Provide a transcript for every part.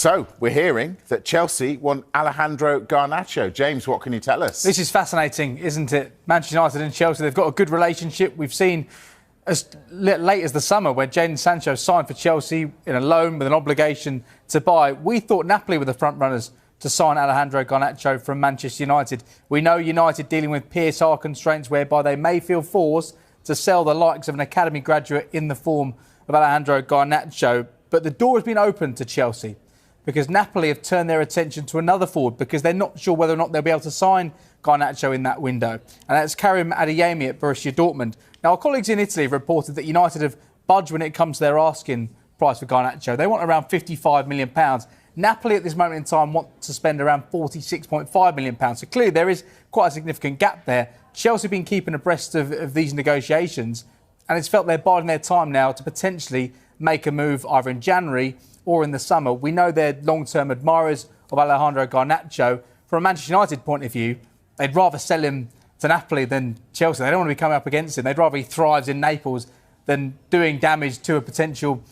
So, we're hearing that Chelsea want Alejandro Garnacho. James, what can you tell us? This is fascinating, isn't it? Manchester United and Chelsea, they've got a good relationship. We've seen as late as the summer when Jadon Sancho signed for Chelsea in a loan with an obligation to buy. We thought Napoli were the front runners to sign Alejandro Garnacho from Manchester United. We know United dealing with PSR constraints whereby they may feel forced to sell the likes of an academy graduate in the form of Alejandro Garnacho. But the door has been opened to Chelsea because Napoli have turned their attention to another forward because they're not sure whether or not they'll be able to sign Garnacho in that window. And that's Karim Adeyemi at Borussia Dortmund. Now, our colleagues in Italy have reported that United have budged when it comes to their asking price for Garnacho. They want around £55 million. Napoli at this moment in time want to spend around £46.5 million. So clearly there is quite a significant gap there. Chelsea have been keeping abreast of these negotiations, and it's felt they're biding their time now to potentially make a move either in January or in the summer. We know they're long-term admirers of Alejandro Garnacho. From a Manchester United point of view, they'd rather sell him to Napoli than Chelsea. They don't want to be coming up against him. They'd rather he thrives in Naples than doing damage to a potential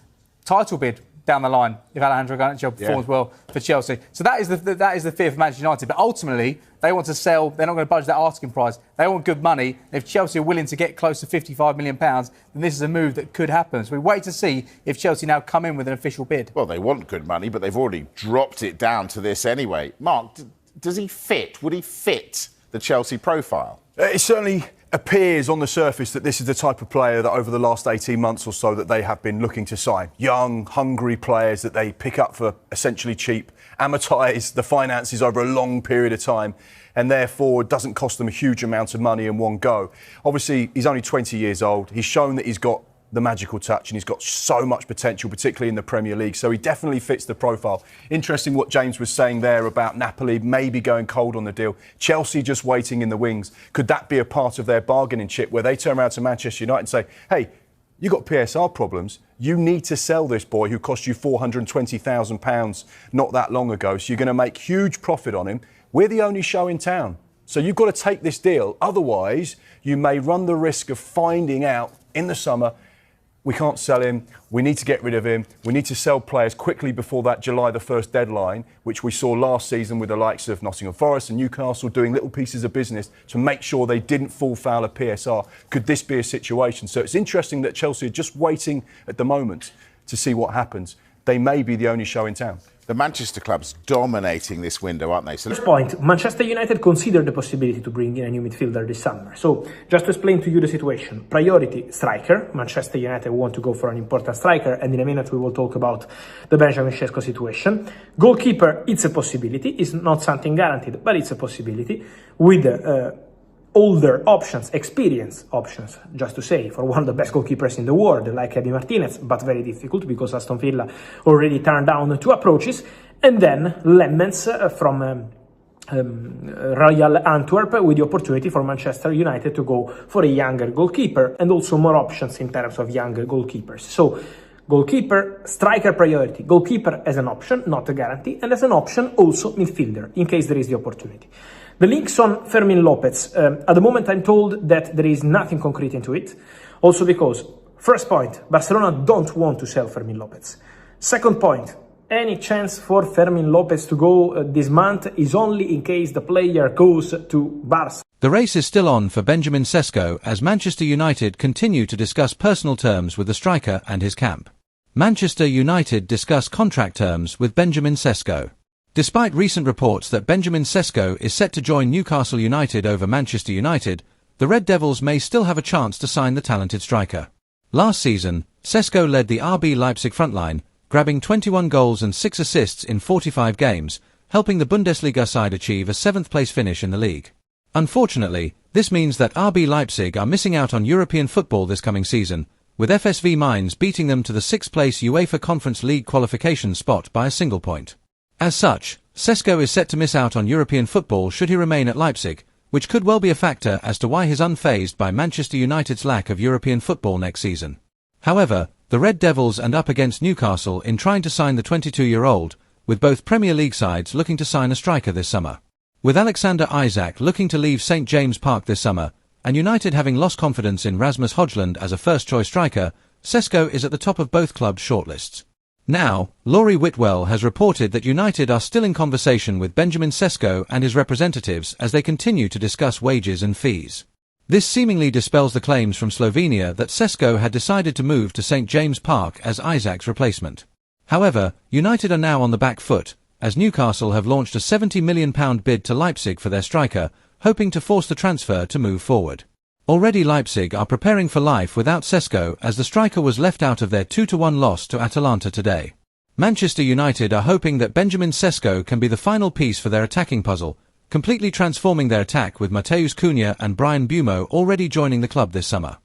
title bid down the line if Alejandro Garnacho performs well for Chelsea. So that is the fear for Manchester United. But ultimately, they want to sell. They're not going to budge that asking price. They want good money. If Chelsea are willing to get close to £55 million, then this is a move that could happen. So we wait to see if Chelsea now come in with an official bid. Well, they want good money, but they've already dropped it down to this anyway. Mark, does he fit? Would he fit the Chelsea profile? It certainly appears on the surface that this is the type of player that over the last 18 months or so that they have been looking to sign. Young, hungry players that they pick up for essentially cheap, amortise the finances over a long period of time, and therefore it doesn't cost them a huge amount of money in one go. Obviously, he's only 20 years old. He's shown that he's got the magical touch and he's got so much potential, particularly in the Premier League. So he definitely fits the profile. Interesting what James was saying there about Napoli maybe going cold on the deal. Chelsea just waiting in the wings. Could that be a part of their bargaining chip where they turn around to Manchester United and say, hey, you got PSR problems. You need to sell this boy who cost you £420,000 not that long ago. So you're going to make huge profit on him. We're the only show in town. So you've got to take this deal. Otherwise, you may run the risk of finding out in the summer, we can't sell him, we need to get rid of him, we need to sell players quickly before that July the 1st deadline, which we saw last season with the likes of Nottingham Forest and Newcastle doing little pieces of business to make sure they didn't fall foul of PSR. Could this be a situation? So it's interesting that Chelsea are just waiting at the moment to see what happens. They may be the only show in town. The Manchester club's dominating this window, aren't they? So At this point, Manchester United considered the possibility to bring in a new midfielder this summer. So, just to explain to you the situation. Priority, striker. Manchester United want to go for an important striker, and in a minute we will talk about the Benjamin Šeško situation. Goalkeeper, it's a possibility. It's not something guaranteed, but it's a possibility. With older options, experienced options, just to say, for one of the best goalkeepers in the world, like Eddie Martinez, but very difficult because Aston Villa already turned down 2 approaches. And then Lemmens from Royal Antwerp, with the opportunity for Manchester United to go for a younger goalkeeper and also more options in terms of younger goalkeepers. So, goalkeeper, striker priority, goalkeeper as an option, not a guarantee, and as an option also midfielder, in case there is the opportunity. The links on Fermin Lopez. At the moment, I'm told that there is nothing concrete into it. Also because, first point, Barcelona don't want to sell Fermin Lopez. Second point, any chance for Fermin Lopez to go this month is only in case the player goes to Barca. The race is still on for Benjamin Šeško as Manchester United continue to discuss personal terms with the striker and his camp. Manchester United discuss contract terms with Benjamin Šeško. Despite recent reports that Benjamin Šeško is set to join Newcastle United over Manchester United, the Red Devils may still have a chance to sign the talented striker. Last season, Šeško led the RB Leipzig frontline, grabbing 21 goals and 6 assists in 45 games, helping the Bundesliga side achieve a 7th-place finish in the league. Unfortunately, this means that RB Leipzig are missing out on European football this coming season, with FSV Mainz beating them to the 6th-place UEFA Conference League qualification spot by a single point. As such, Šeško is set to miss out on European football should he remain at Leipzig, which could well be a factor as to why he's unfazed by Manchester United's lack of European football next season. However, the Red Devils end up against Newcastle in trying to sign the 22-year-old, with both Premier League sides looking to sign a striker this summer. With Alexander Isak looking to leave St James Park this summer, and United having lost confidence in Rasmus Højlund as a first-choice striker, Šeško is at the top of both clubs' shortlists. Now, Laurie Whitwell has reported that United are still in conversation with Benjamin Šeško and his representatives as they continue to discuss wages and fees. This seemingly dispels the claims from Slovenia that Šeško had decided to move to St James Park as Isaac's replacement. However, United are now on the back foot, as Newcastle have launched a £70 million bid to Leipzig for their striker, hoping to force the transfer to move forward. Already Leipzig are preparing for life without Šeško, as the striker was left out of their 2-1 loss to Atalanta today. Manchester United are hoping that Benjamin Šeško can be the final piece for their attacking puzzle, completely transforming their attack with Mateus Cunha and Brian Buemo already joining the club this summer.